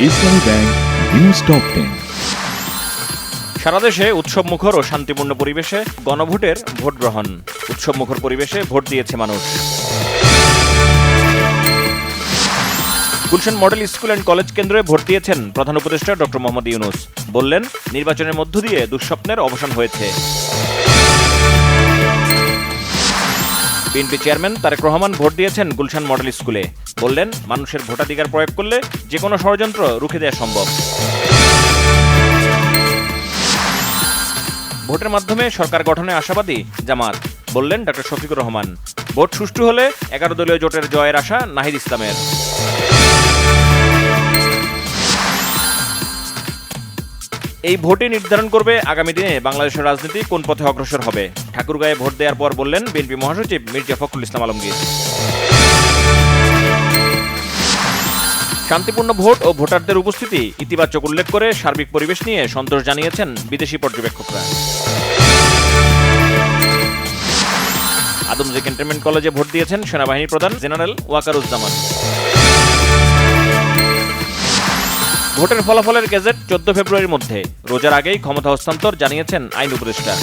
ইসলামী bank news top 10। সারা দেশে উৎসবমুখর ও শান্তিপূর্ণ পরিবেশে গণভোটের ভোট গ্রহণ। উৎসবমুখর পরিবেশে ভোট দিয়েছে মানুষ। Gulshan model school and college কেন্দ্রে ভোট দিয়েছেন প্রধান উপদেষ্টা ডক্টর মোহাম্মদ ইউনূস। বললেন, নির্বাচনের মধ্য দিয়ে দুঃস্বপ্নের অবসান হয়েছে। BNP chairman Tarique Rahman vote দিয়েছেন গুলশান মডেল স্কুলে। বললেন, মানুষের ভোটাধিকার প্রয়োগ করলে যে কোনো ষড়যন্ত্র রুখে দেওয়া সম্ভব। ভোটের মাধ্যমে সরকার গঠনে আশাবাদী জামাত। বললেন ডক্টর শফিকুর রহমান, ভোট সুষ্ঠু হলে 11 দলীয় জোটের জয়ের আশা নাহিদ ইসলামের। এই ভোটই নির্ধারণ করবে আগামী দিনে বাংলাদেশের রাজনীতি কোন পথে অগ্রসর হবে। ঠাকুরগাঁয়ে ভোট দেওয়ার পর বললেন বিএনপি মহাসচিব মির্জা ফখরুল ইসলাম আলমগীর। শান্তিপূর্ণ ভোট ও ভোটারদের উপস্থিতি ইতিবাচক উল্লেখ করে সার্বিক পরিবেশ নিয়ে সন্তোষ জানিয়েছেন বিদেশি পর্যবেক্ষকরা। আদমজী ক্যান্টনমেন্ট কলেজে ভোট দিয়েছেন সেনাবাহিনী প্রধান জেনারেল ওয়াকারুজ্জামান। ভোটের ফলাফলের গেজেট 14 ফেব্রুয়ারির মধ্যে। রোজার আগেই ক্ষমতা হস্তান্তর জানিয়েছেন আইন উপদেষ্টা।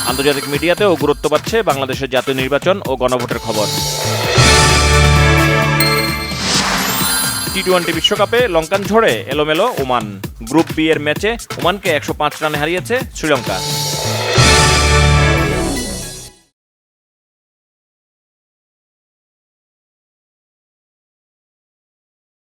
আন্তর্জাতিক মিডিয়াতেও গুরুত্ব পাচ্ছে বাংলাদেশের জাতীয় নির্বাচন ও গণভোটের খবর। টি-20 বিশ্বকাপে লঙ্কান ঝড়ে এলোমেলো ওমান। গ্রুপ বি এর ম্যাচে ওমানকে 105 রানে হারিয়েছে শ্রীলঙ্কা।